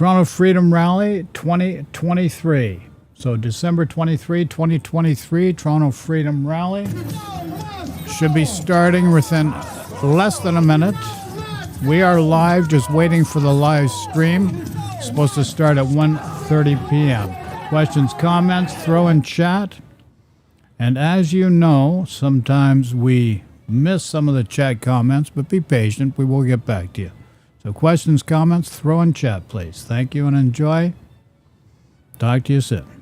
Toronto Freedom Rally 2023. So December 23, 2023, Toronto Freedom Rally should be starting within less than a minute. We are live, just waiting for the live stream. It's supposed to start at 1:30 p.m. Questions, comments, throw in chat. And as you know, sometimes we miss some of the chat comments, but be patient. We will get back to you. So questions, comments, throw in chat, please. Thank you and enjoy. Talk to you soon.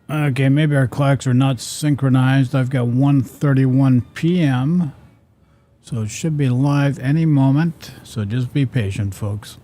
Okay, maybe our clocks are not synchronized. I've got 1:31 p.m. So it should be live any moment. So just be patient, folks.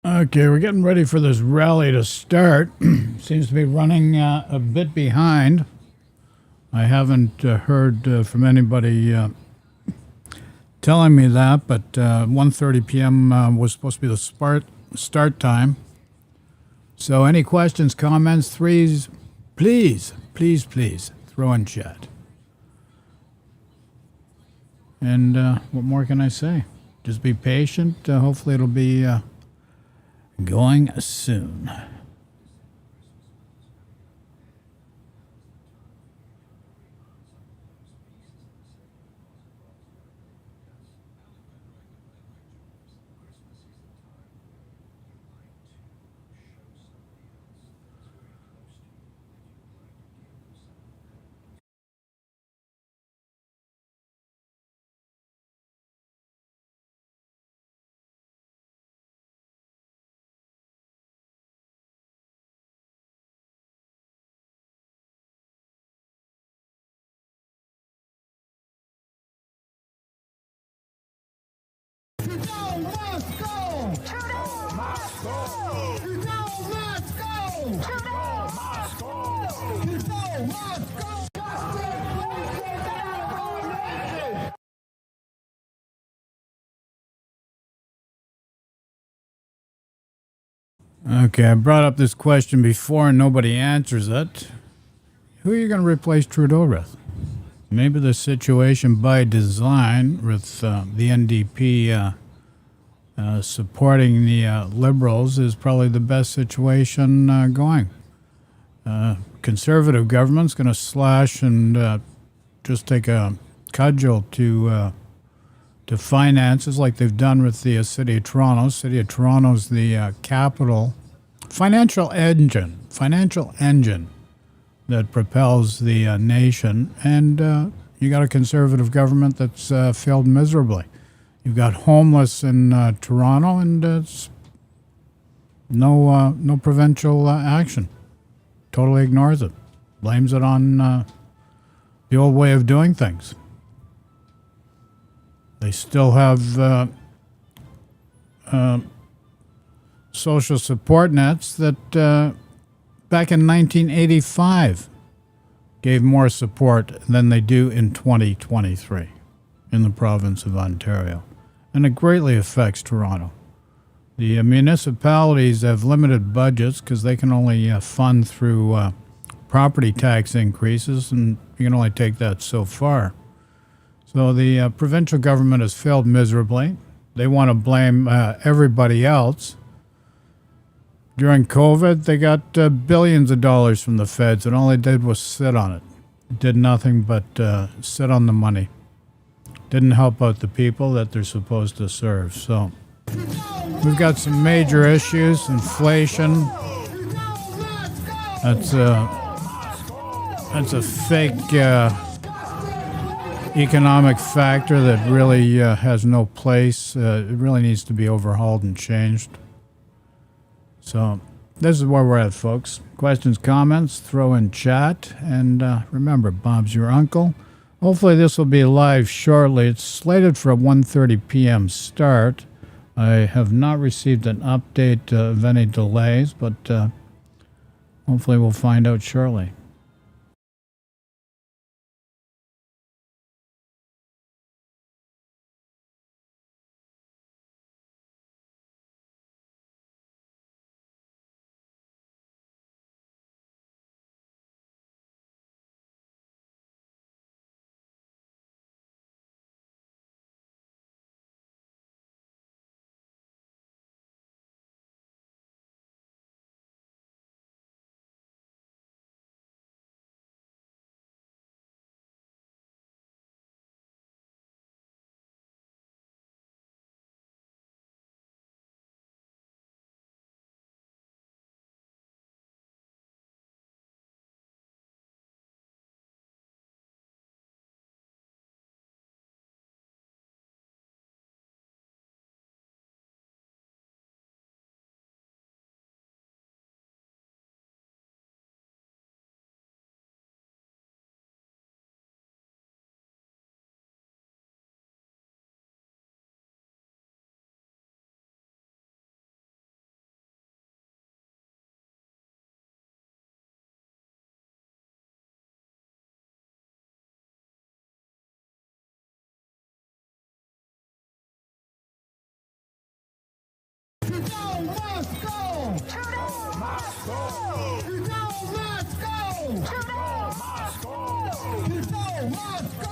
Okay, we're getting ready for this rally to start. Seems to be running a bit behind. I haven't heard from anybody telling me that, but 1:30 p.m. Was supposed to be the start time. So any questions, comments, threes, please, please, please throw in chat. And what more can I say? Just be patient. Hopefully it'll be going soon. Okay, I brought up this question before and nobody answers it. Who are you going to replace Trudeau with? Maybe the situation by design with the NDP supporting the Liberals is probably the best situation going. Conservative government's going to slash and just take a cudgel to finances like they've done with the City of Toronto. City of Toronto's the capital financial engine that propels the nation, and you got a conservative government that's failed miserably. You've got homeless in Toronto, and it's no provincial action. Totally ignores it. Blames it on the old way of doing things. They still have social support nets that back in 1985 gave more support than they do in 2023 in the province of Ontario. And it greatly affects Toronto. The municipalities have limited budgets because they can only fund through property tax increases, and you can only take that so far. So the provincial government has failed miserably. They want to blame everybody else. During COVID, they got billions of dollars from the feds, and all they did was sit on it. Did nothing but sit on the money. Didn't help out the people that they're supposed to serve. So we've got some major issues. Inflation. That's a fake economic factor that really has no place. It really needs to be overhauled and changed. So this is where we're at, folks. Questions, comments, throw in chat. And remember, Bob's your uncle. Hopefully this will be live shortly. It's slated for a 1:30 p.m. start. I have not received an update of any delays, but hopefully we'll find out shortly. must go! Trudeau must go! Trudeau must go! Trudeau must go! Trudeau must go!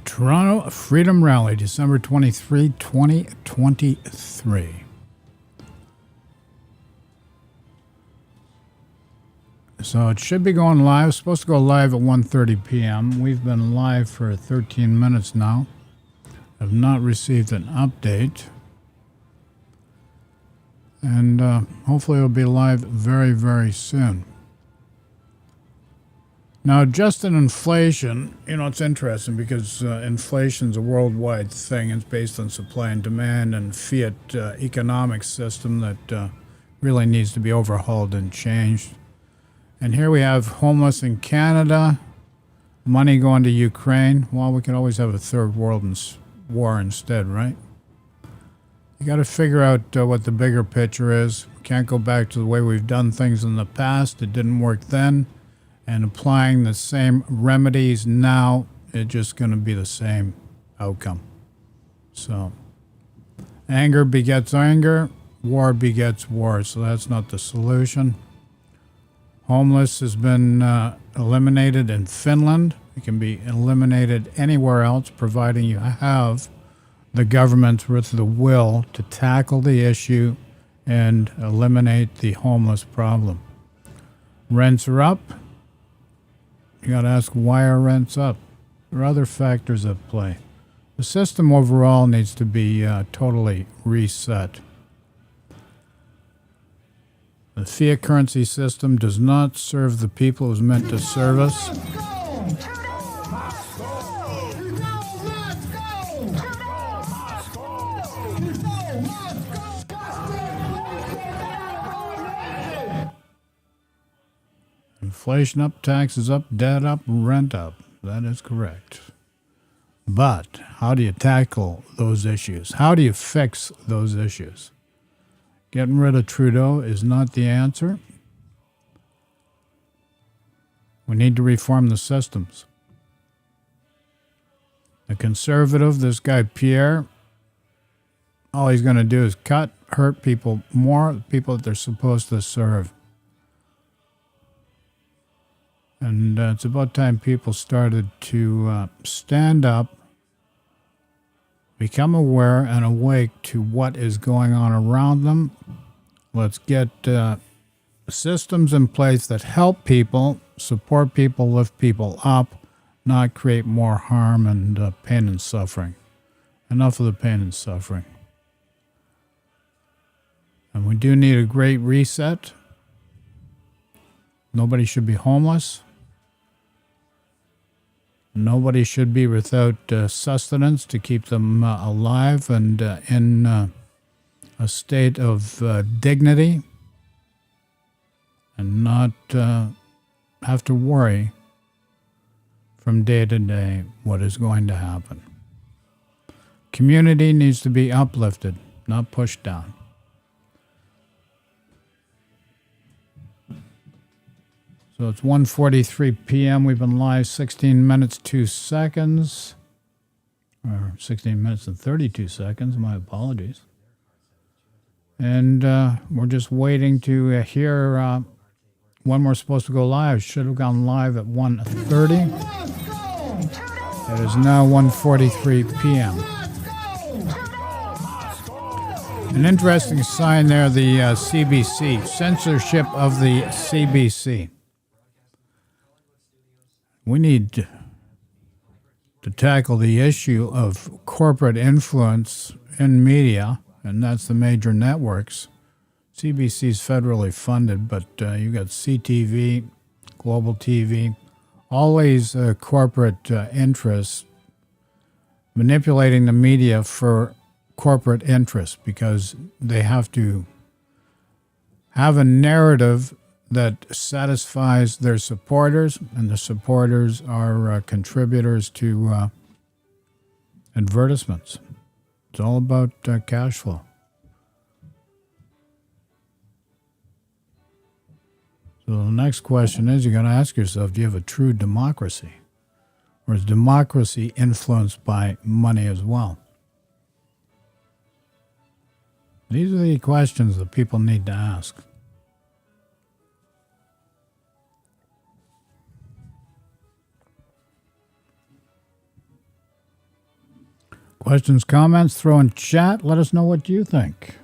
Toronto Freedom Rally, December 23, 2023. So it should be going live. It's supposed to go live at 1:30 p.m. We've been live for 13 minutes now. Have not received an update. And hopefully it'll be live very, very soon. Now, just in inflation, it's interesting because inflation's a worldwide thing. It's based on supply and demand and fiat economic system that really needs to be overhauled and changed. And here we have homeless in Canada, money going to Ukraine. Well, we could always have a third world war instead, right? You got to figure out what the bigger picture is. We can't go back to the way we've done things in the past. It didn't work then. And applying the same remedies now, it's just going to be the same outcome. So, anger begets anger, war begets war. So that's not the solution. Homeless has been eliminated in Finland. It can be eliminated anywhere else, providing you have the government with the will to tackle the issue and eliminate the homeless problem. Rents are up. You got to ask, why are rents up? There are other factors at play. The system overall needs to be totally reset. The fiat currency system does not serve the people it was meant to serve us. Inflation up, taxes up, debt up, rent up. That is correct. But how do you tackle those issues? How do you fix those issues? Getting rid of Trudeau is not the answer. We need to reform the systems. The Conservative, this guy Pierre, all he's going to do is hurt people more, people that they're supposed to serve. And it's about time people started to stand up, become aware and awake to what is going on around them. Let's get systems in place that help people, support people, lift people up, not create more harm and pain and suffering. Enough of the pain and suffering. And we do need a great reset. Nobody should be homeless. Nobody should be without sustenance to keep them alive and in a state of dignity and not have to worry from day to day what is going to happen. Community needs to be uplifted, not pushed down. So it's 1:43 p.m. We've been live 16 minutes, 2 seconds. Or 16 minutes and 32 seconds. My apologies. And we're just waiting to hear when we're supposed to go live. Should have gone live at 1:30. It is now 1:43 p.m. An interesting sign there, the CBC. Censorship of the CBC. We need to tackle the issue of corporate influence in media, and that's the major networks. CBC is federally funded, but you got CTV, Global TV, all these corporate interests manipulating the media for corporate interests because they have to have a narrative that satisfies their supporters, and the supporters are contributors to advertisements. It's all about cash flow. So the next question is, you're going to ask yourself, do you have a true democracy? Or is democracy influenced by money as well? These are the questions that people need to ask. Questions, comments, throw in chat. Let us know what you think.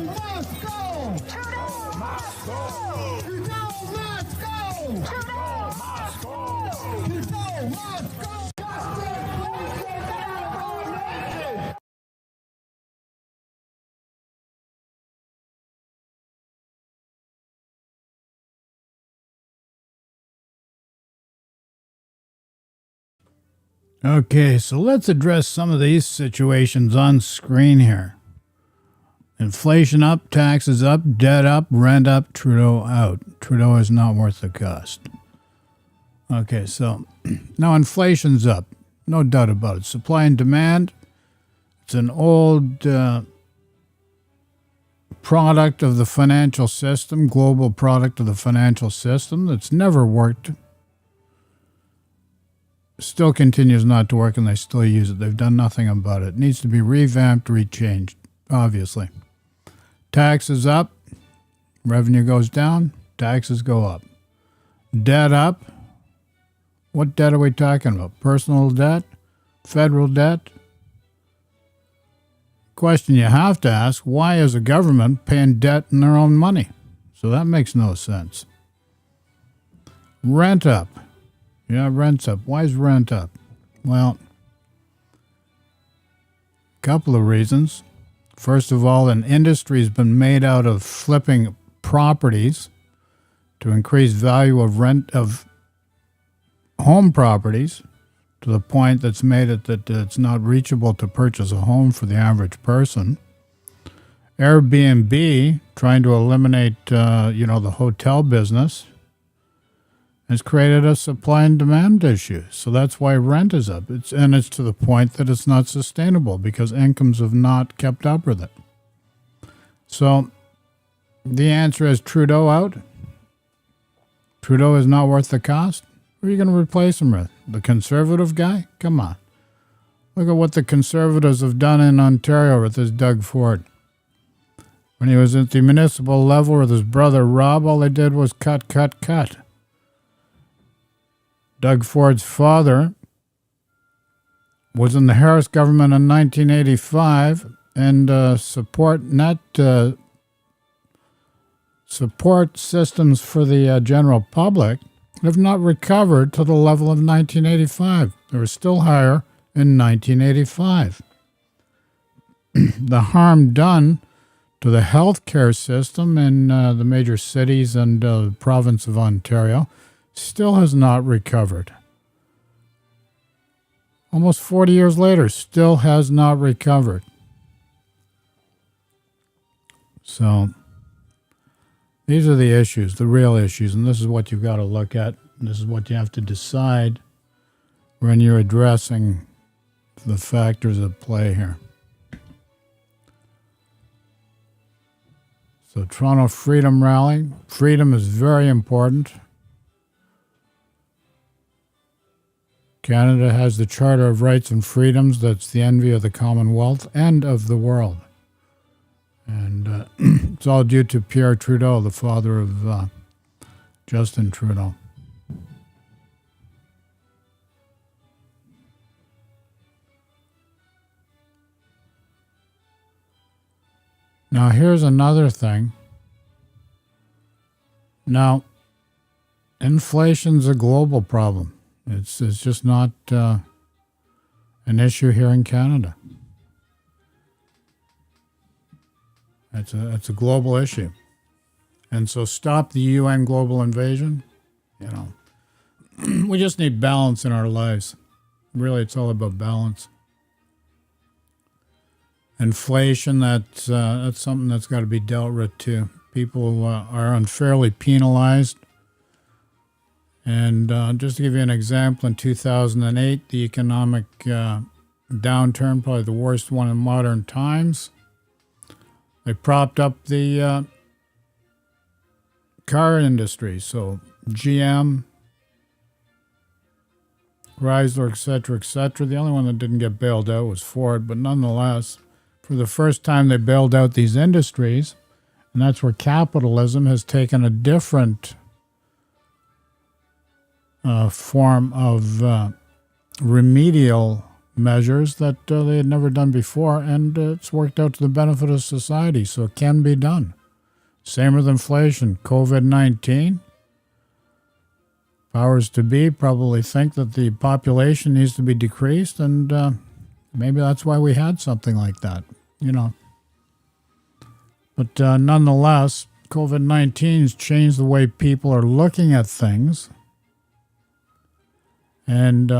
must go! Trudeau must go! Trudeau must go! Trudeau must go! Trudeau must go! Justice must get out of our nation! Okay, so let's address some of these situations on screen here. Inflation up, taxes up, debt up, rent up, Trudeau out. Trudeau is not worth the cost. Okay, so now inflation's up. No doubt about it. Supply and demand, it's an old product of the financial system, global product of the financial system that's never worked. Still continues not to work, and they still use it. They've done nothing about it. It needs to be revamped, rechanged, obviously. Taxes up, revenue goes down, taxes go up. Debt up. What debt are we talking about? Personal debt? Federal debt? Question you have to ask, why is a government paying debt in their own money? So that makes no sense. Rent up. Yeah, rent's up. Why is rent up? Well, a couple of reasons. First of all, an industry's been made out of flipping properties to increase value of home properties to the point that's made it that it's not reachable to purchase a home for the average person. Airbnb, trying to eliminate the hotel business, has created a supply and demand issue. So that's why rent is up. It's to the point that it's not sustainable because incomes have not kept up with it. So the answer is Trudeau out. Trudeau is not worth the cost. Who are you going to replace him with? The Conservative guy? Come on. Look at what the Conservatives have done in Ontario with this Doug Ford. When he was at the municipal level with his brother Rob, all they did was cut. Doug Ford's father was in the Harris government in 1985, and support systems for the general public have not recovered to the level of 1985. They were still higher in 1985. The harm done to the healthcare system in the major cities and the province of Ontario still has not recovered. Almost 40 years later, still has not recovered. So these are the issues, the real issues, and this is what you've got to look at. And this is what you have to decide when you're addressing the factors at play here. So Toronto Freedom Rally. Freedom is very important. Canada has the Charter of Rights and Freedoms that's the envy of the Commonwealth and of the world. And it's all due to Pierre Trudeau, the father of Justin Trudeau. Now, here's another thing. Now, inflation's a global problem. It's just not an issue here in Canada. It's a global issue. And so stop the UN global invasion. We just need balance in our lives. Really, it's all about balance. Inflation, that's something that's got to be dealt with too. People are unfairly penalized. And just to give you an example, in 2008, the economic downturn, probably the worst one in modern times, they propped up the car industry. So GM, Chrysler, et cetera. The only one that didn't get bailed out was Ford, but nonetheless, for the first time, they bailed out these industries, and that's where capitalism has taken a different form of remedial measures that they had never done before, and it's worked out to the benefit of society, so it can be done. Same with inflation. COVID-19, powers to be probably think that the population needs to be decreased, and maybe that's why we had something like that, But nonetheless, COVID-19 has changed the way people are looking at things. And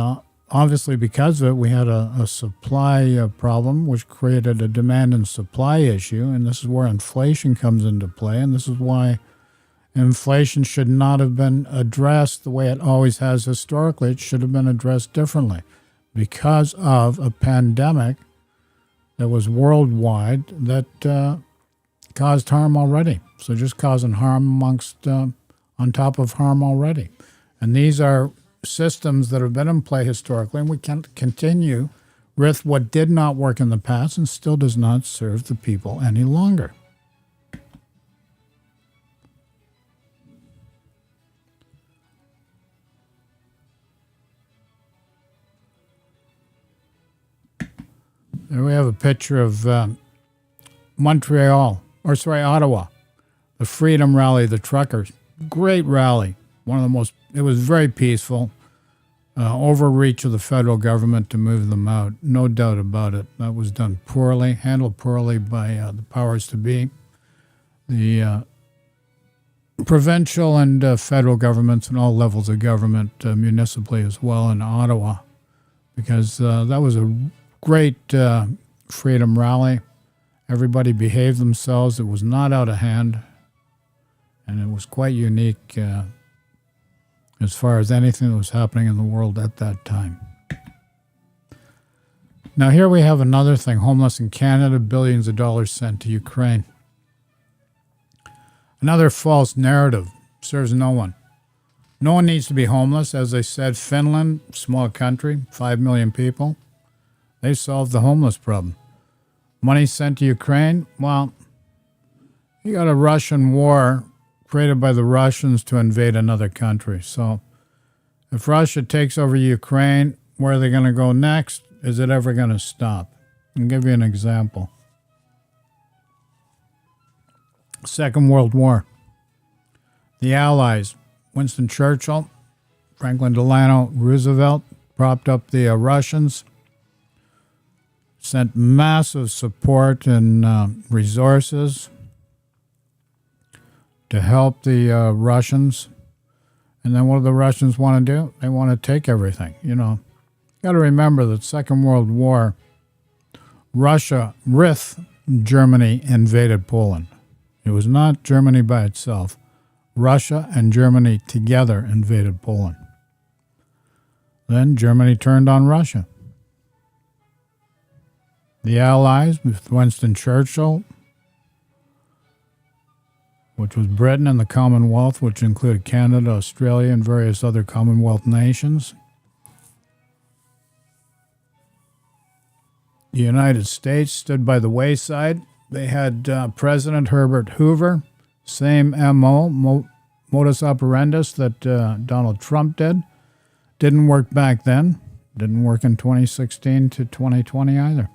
obviously because of it, we had a supply problem, which created a demand and supply issue. And this is where inflation comes into play. And this is why inflation should not have been addressed the way it always has historically. It should have been addressed differently because of a pandemic that was worldwide that caused harm already. So just causing harm amongst, on top of harm already. And these are systems that have been in play historically, and we can't continue with what did not work in the past and still does not serve the people any longer. There we have a picture of Ottawa, the Freedom Rally, the truckers. Great rally. One of the most, it was very peaceful. Overreach of the federal government to move them out. No doubt about it. That was done poorly, handled poorly by the powers to be. The provincial and federal governments and all levels of government, municipally as well in Ottawa, because that was a great freedom rally. Everybody behaved themselves. It was not out of hand, and it was quite unique as far as anything that was happening in the world at that time. Now here we have another thing, homeless in Canada, billions of dollars sent to Ukraine. Another false narrative, serves no one. No one needs to be homeless. As I said, Finland, small country, 5 million people, they solved the homeless problem. Money sent to Ukraine, well, you got a Russian war created by the Russians to invade another country. So if Russia takes over Ukraine, where are they going to go next? Is it ever going to stop? I'll give you an example. Second World War. The Allies, Winston Churchill, Franklin Delano Roosevelt, propped up the Russians, sent massive support and resources to help the Russians. And then what do the Russians want to do? They want to take everything. Got to remember that Second World War, Russia with Germany invaded Poland. It was not Germany by itself. Russia and Germany together invaded Poland. Then Germany turned on Russia. The Allies, with Winston Churchill, which was Britain and the Commonwealth, which included Canada, Australia, and various other Commonwealth nations. The United States stood by the wayside. They had President Herbert Hoover, same MO, modus operandus that Donald Trump did. Didn't work back then. Didn't work in 2016 to 2020 either.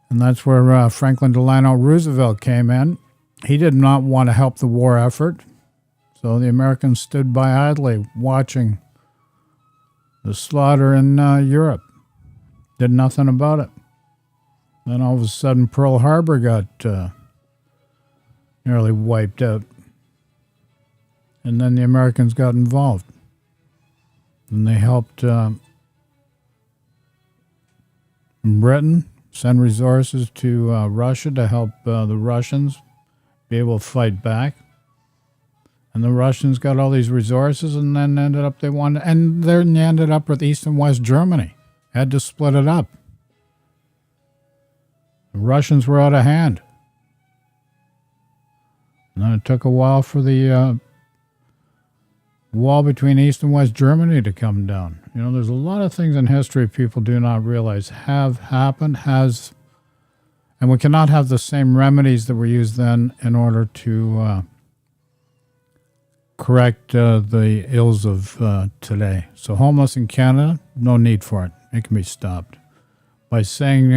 And that's where Franklin Delano Roosevelt came in. He did not want to help the war effort, so the Americans stood by idly watching the slaughter in Europe. Did nothing about it. Then all of a sudden Pearl Harbor got nearly wiped out. And then the Americans got involved. And they helped Britain send resources to Russia to help the Russians be able to fight back. And the Russians got all these resources, and then ended up and then they ended up with East and West Germany. Had to split it up. The Russians were out of hand. And then it took a while for the wall between East and West Germany to come down. There's a lot of things in history people do not realize have happened, and we cannot have the same remedies that were used then in order to correct the ills of today. So homeless in Canada, no need for it. It can be stopped. By saying,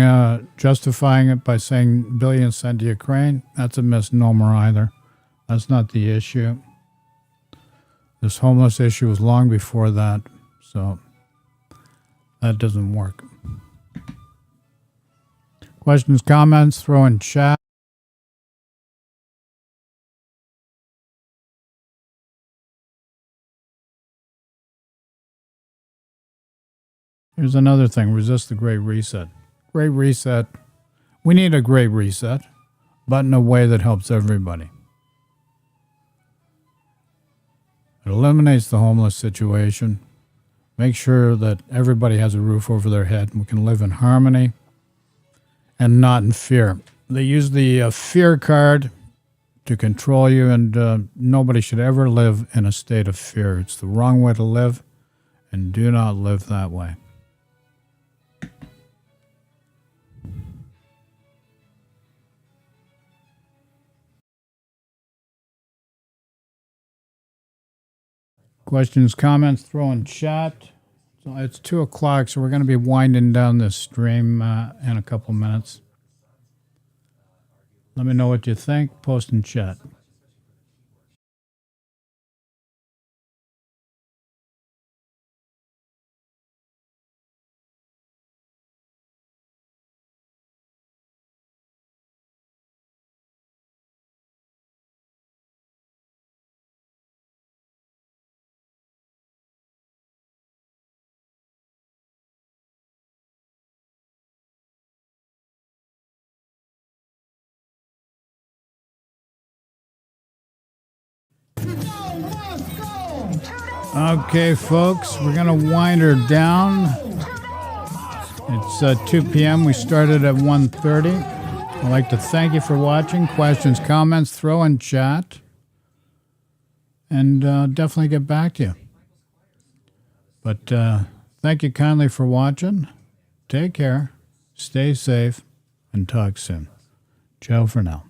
justifying it by saying billions sent to Ukraine, that's a misnomer either. That's not the issue. This homeless issue was long before that, so that doesn't work. Questions, comments, throw in chat. Here's another thing. Resist the Great Reset. Great Reset. We need a Great Reset, but in a way that helps everybody. It eliminates the homeless situation. Make sure that everybody has a roof over their head and we can live in harmony and not in fear. They use the fear card to control you, and nobody should ever live in a state of fear. It's the wrong way to live, and do not live that way. Questions, comments, throw in chat. So it's 2 o'clock, so we're going to be winding down this stream in a couple minutes. Let me know what you think. Post in chat. Okay, folks, we're going to wind her down. It's 2 p.m. We started at 1:30. I'd like to thank you for watching. Questions, comments, throw in chat. And definitely get back to you. But thank you kindly for watching. Take care, stay safe, and talk soon. Ciao for now.